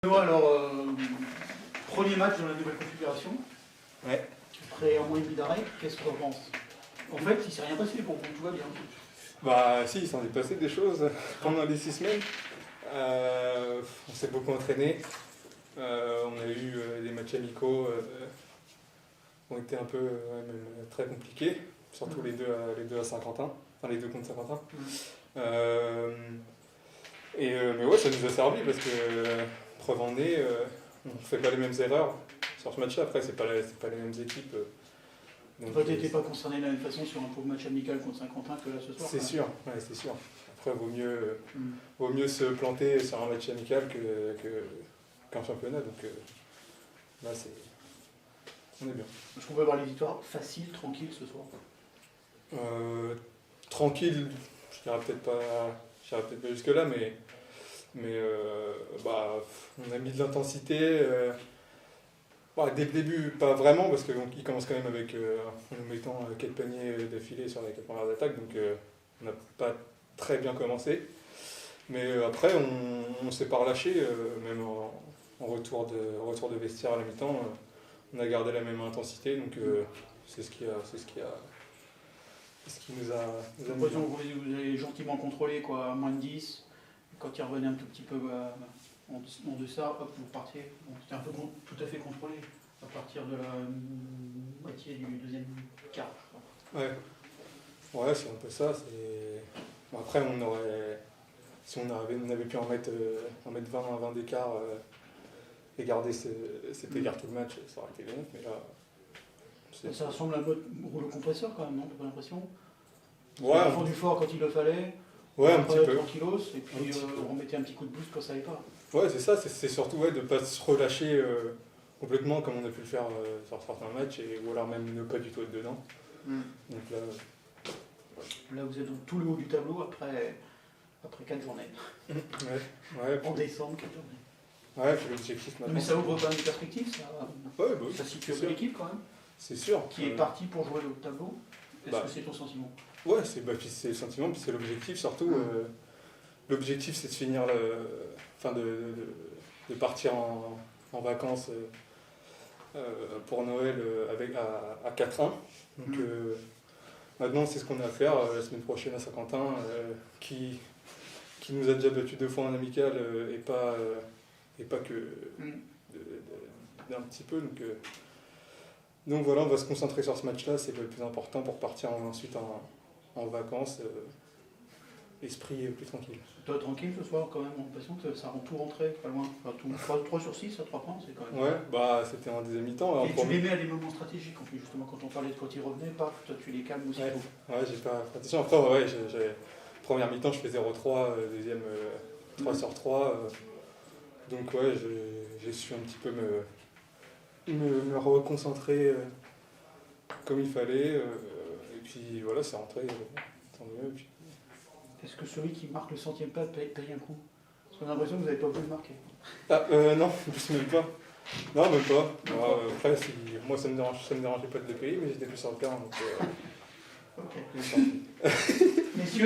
Alors, premier match dans la nouvelle configuration. Ouais. Après un mois et demi d'arrêt, qu'est-ce que tu en penses? En fait, il ne s'est rien passé pour vous, tout va bien. Bah si, il s'en est passé des choses pendant les 6 semaines. On s'est beaucoup entraîné. On a eu des matchs amicaux qui ont été un peu même très compliqués, surtout les deux à Saint-Quentin, enfin les deux contre Saint-Quentin. Mais ouais, ça nous a servi parce que preuve en est, on ne fait pas les mêmes erreurs sur ce match-là. Après, c'est pas les mêmes équipes. Donc, tu n'étais pas concerné de la même façon sur un pauvre match amical contre Saint-Quentin que là ce soir? C'est sûr, ouais, c'est sûr. Après, vaut mieux se planter sur un match amical qu'un championnat. Donc là, on est bien. Est-ce qu'on peut avoir les victoires faciles, tranquilles ce soir? Tranquille, je dirais peut-être pas jusque-là, mais on a mis de l'intensité. Dès le début, pas vraiment, parce qu'il commence quand même avec en nous mettant 4 paniers d'affilée sur les 4 premières attaques, donc on n'a pas très bien commencé. Mais après, on ne s'est pas relâché, même en retour de vestiaire à la mi-temps, on a gardé la même intensité, donc c'est ce qui nous a mis. Vous avez gentiment contrôlé, quoi, à moins de 10. Quand il revenait un tout petit peu en deçà, hop, vous partiez. Bon, c'était un peu tout à fait contrôlé à partir de la moitié du deuxième quart. Ouais, c'est un peu ça. Bon, après, si on avait pu en mettre 20 d'écart et garder cet écart tout le match, ça aurait été bon. Mais là, ça ressemble à un mode rouleau compresseur quand même, non? T'as pas l'impression? Ouais. On a défendu fort quand il le fallait. Ouais, un petit peu. Tranquillos, et puis on mettait un petit coup de boost quand ça n'allait pas. Ouais, c'est ça, c'est surtout de ne pas se relâcher complètement comme on a pu le faire sur certains matchs, ou alors même ne pas du tout être dedans. Donc là, vous êtes dans tout le haut du tableau après 4 journées. En décembre, 4 journées. Ouais, puis l'objectif maintenant. Mais ça ouvre quand même des perspectives, ça situe l'équipe quand même. C'est sûr. Qui est parti pour jouer le haut de tableau. Est-ce que c'est ton sentiment? Ouais, c'est le sentiment, puis c'est l'objectif surtout. L'objectif, c'est de finir de partir en vacances pour Noël à 4-1. Donc maintenant, c'est ce qu'on a à faire la semaine prochaine à Saint-Quentin, qui nous a déjà battu 2 fois en amical et pas que d'un petit peu. Donc voilà, on va se concentrer sur ce match-là, c'est le plus important pour partir ensuite en vacances, esprit plus tranquille. Toi, tranquille ce soir, quand même, on a l'impression que ça rend tout rentré, pas loin. Enfin, 3 sur 6 à 3 points, c'est quand même. Ouais, c'était en deuxième mi-temps. Et tu les mets à des moments stratégiques, en plus, justement, quand on parlait de quand ils revenaient, paf, toi tu les calmes aussi. Ouais, j'ai pas fait attention. Après, première mi-temps, je fais 0-3, deuxième 3 sur 3. Donc, ouais, j'ai su un petit peu me reconcentrer comme il fallait. Et puis voilà, c'est rentré, tant mieux. Puis... Est-ce que celui qui marque le 100e pas paye un coup? Parce qu'on a l'impression que vous n'avez pas voulu le marquer. Non, même pas. Non, même pas. Après, moi, ça me dérangeait pas de le payer, mais j'étais plus sur le terrain. Donc, ok. Messieurs,